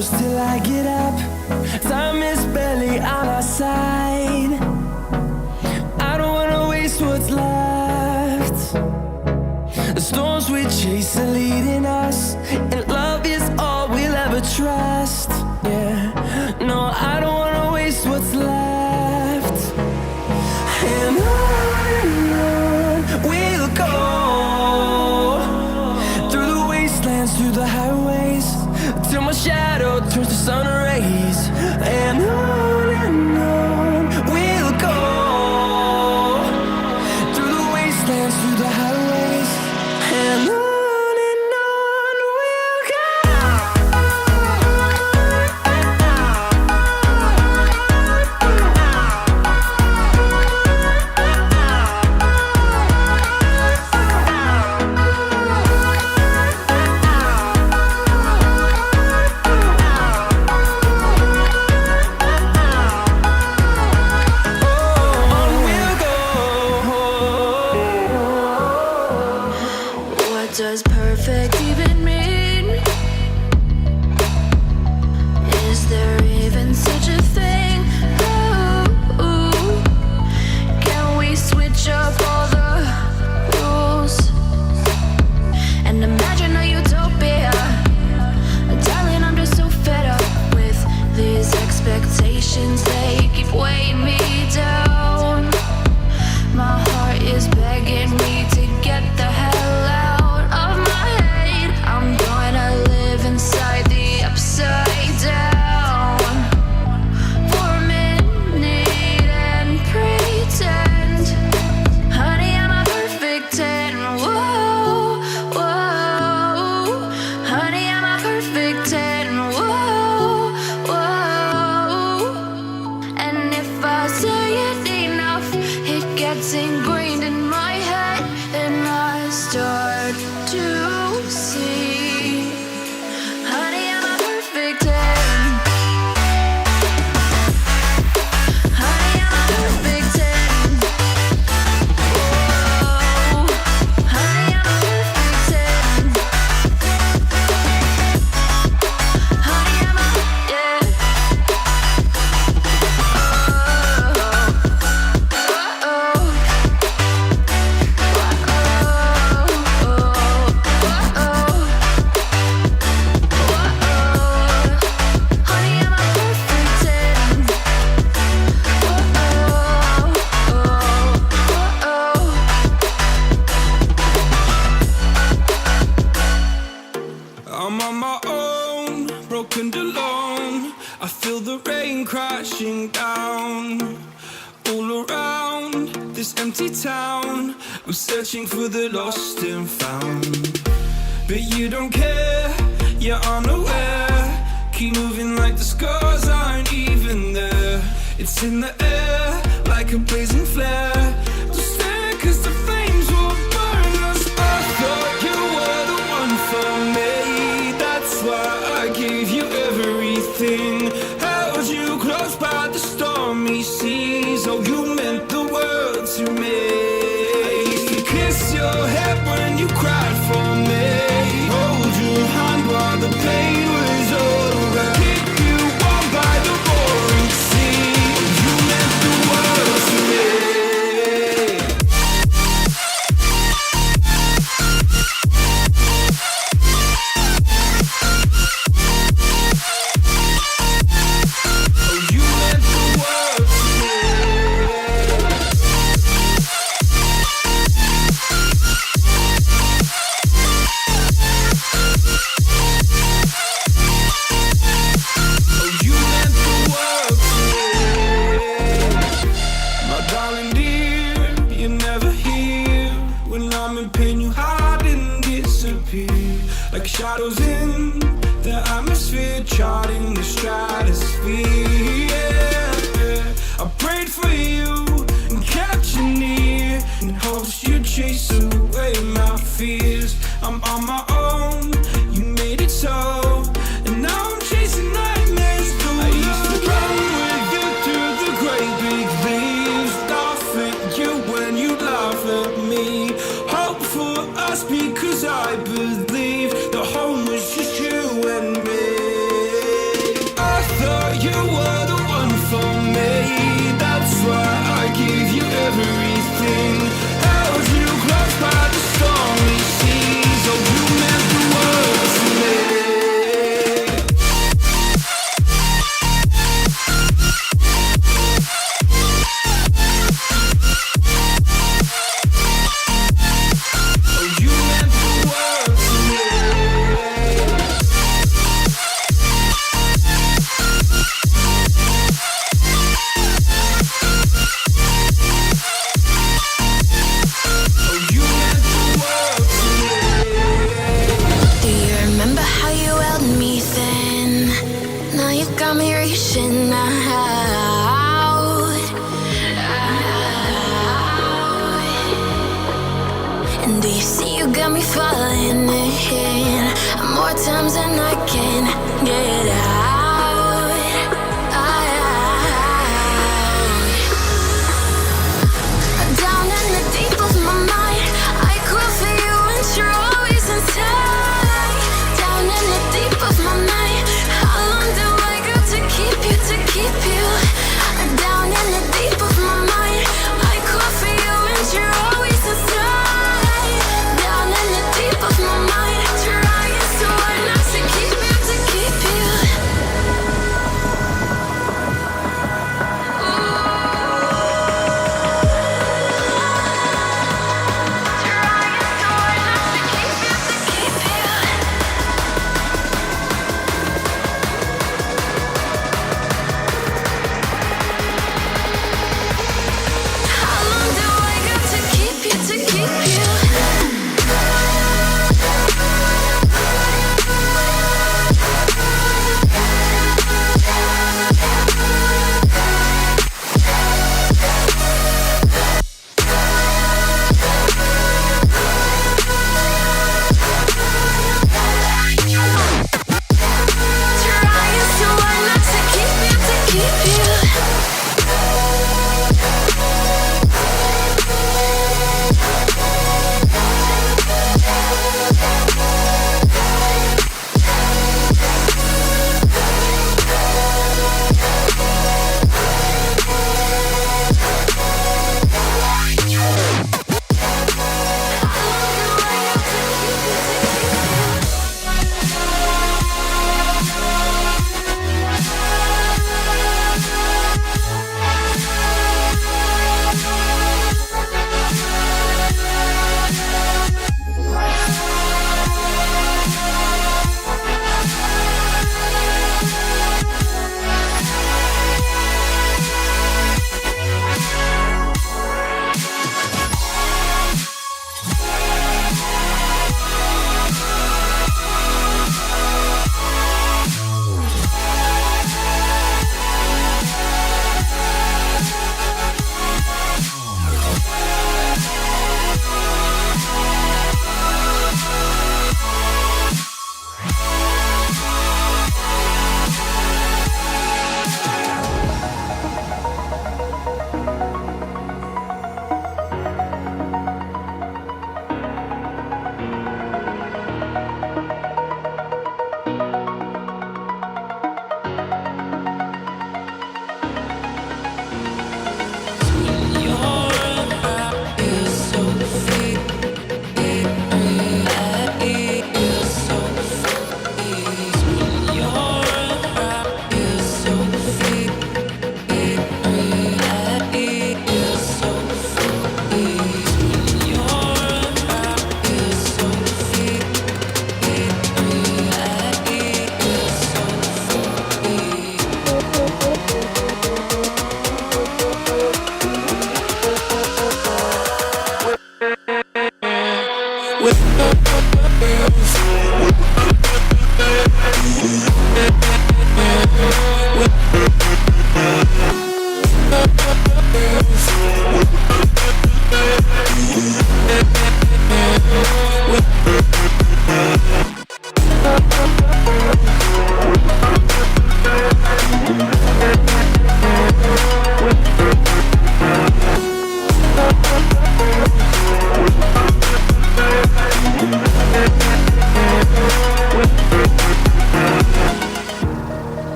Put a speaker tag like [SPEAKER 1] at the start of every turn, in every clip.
[SPEAKER 1] close till I get up. Time is barely on our side. I don't wanna waste what's left. The storms we chase are leading us, and love is all we'll ever trust. Yeah, no, I don't wanna waste what's left. And on we'll go, through the wastelands, through the highways, till my shadow turns to sun rays. And on we'll go, through the wastelands, through the highways, and on we'll go.
[SPEAKER 2] What does perfect even mean? Is there even such a thing? Ooh, can we switch up all the rules and imagine a utopia? Darling, I'm just so fed up with these expectations. They keep weighing me down. My heart is begging me to get the hell out of my head. I'm gonna live inside the upside down for a minute and pretend, honey, I'm a perfect 10. Whoa, whoa, honey, I'm a perfect 10. Whoa, whoa, and if I say it enough, it gets ingrained in my head, and I start to see, honey, I'm a perfect 10. Honey, I'm a perfect 10. Whoa, honey, I'm a perfect 10. Honey, I'm a, yeah.
[SPEAKER 1] I'm on my own, broken and alone. I feel the rain crashing down all around this empty town. I'm searching for the lost and found, but you don't care, you're unaware. Keep moving like the scars aren't even there. It's in the air like a blazing flare. Don't stare 'cause the flames will burn us. I thought you were the one for me. That's why I gave you everything. Held you close by the stormy seas. Oh, you meant the world to me. I used to kiss your head when you cried for me. Hold your hand while the pain was over. Keep you warm by the roaring sea. You meant the world to me. Oh, you meant the world to me. Oh, you meant the world to me. My darling dear, you're never here. When I'm in pain, you hide and disappear. Like shadows in the atmosphere, charting the stratosphere. Yeah. I prayed for you and kept you near, in hopes you'd chase away my fears. I'm on my own, you made it so, and now I'm chasing nightmares through. I used to run with you through the great big leaves, laugh at you when you laugh at me. Hope for us because I believe the home was just you and me.
[SPEAKER 2] falling in more times than I can get out. Down in the deep of my mind, I crawl for you and you're always inside. Down in the deep of my mind, how long do I go to keep you, to keep you? Down in the deep of my mind, I crawl for you and you're always inside. Down in the deep of my mind, trying so hard not to keep you, to keep you.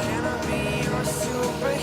[SPEAKER 1] Can I be your superhero?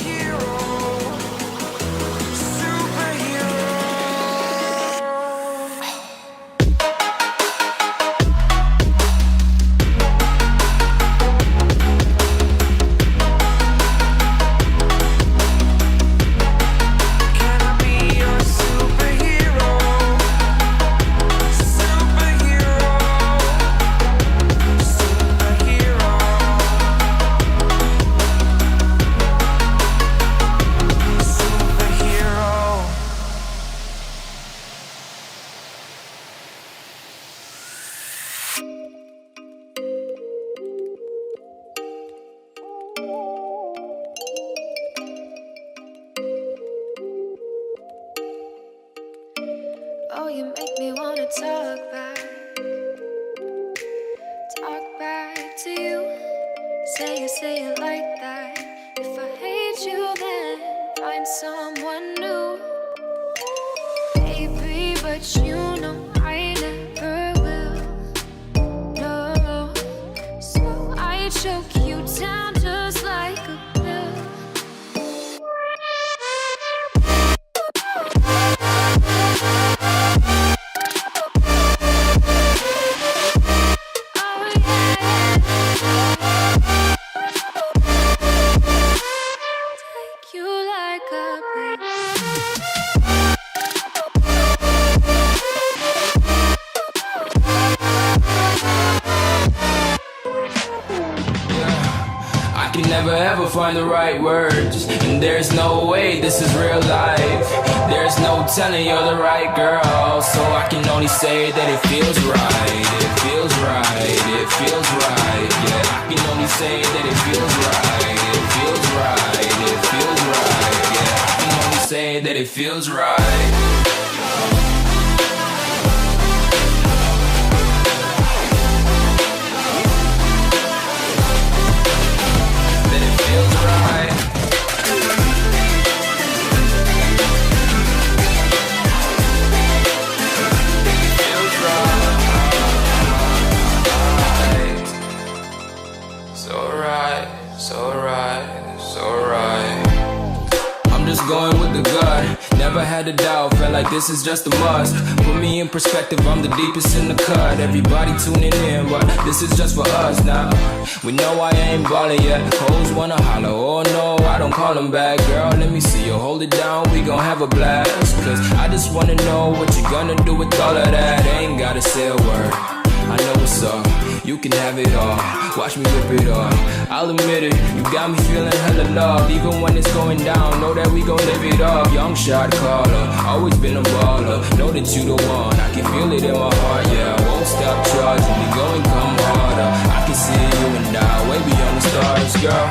[SPEAKER 2] you make me wanna talk back to you. Say it like that. If I hate you, then find someone new. Baby, but you know I never will. No, so I choke you down just like a pill.
[SPEAKER 1] Never ever find the right words, and there's no way this is real life. There's no telling you're the right girl, so I can only say that it feels right. It feels right, it feels right. Yeah, I can only say that it feels right. It feels right, it feels right. Yeah, I can only say that it feels right. Going with the gut, never had a doubt, felt like this is just a must. Put me in perspective, I'm the deepest in the cut. Everybody tuning in, but this is just for us now. We know I ain't ballin' yet, hoes wanna holler, oh no, I don't call them back. Girl, let me see you hold it down, we gon' have a blast. Cause I just wanna know what you gonna do with all of that. Ain't gotta say a word, I know what's up, you can have it all. Watch me rip it off, I'll admit it, you got me feeling hella loved. Even when it's going down, know that we gon' live it up. Young shot caller, always been a baller. Know that you the one, I can feel it in my heart. Yeah, I won't stop charging me, go and come harder. I can see you and I, way beyond the stars, girl.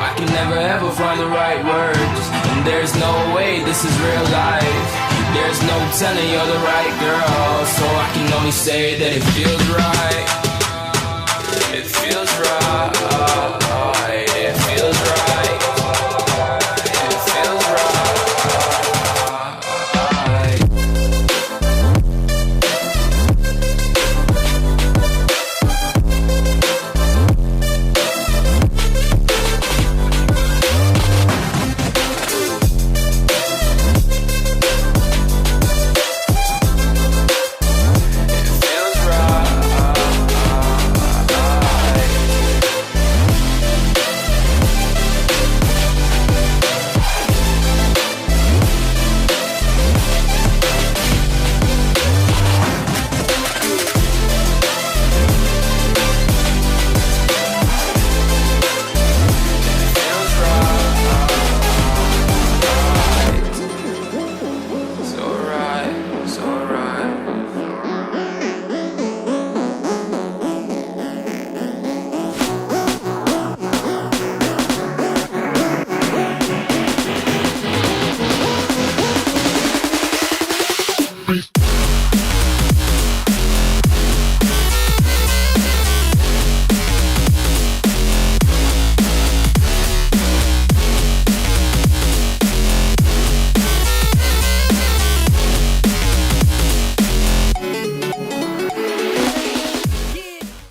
[SPEAKER 1] I can never ever find the right words, and there's no way this is real life. There's no telling you're the right girl, so I can only say that it feels right. It feels right.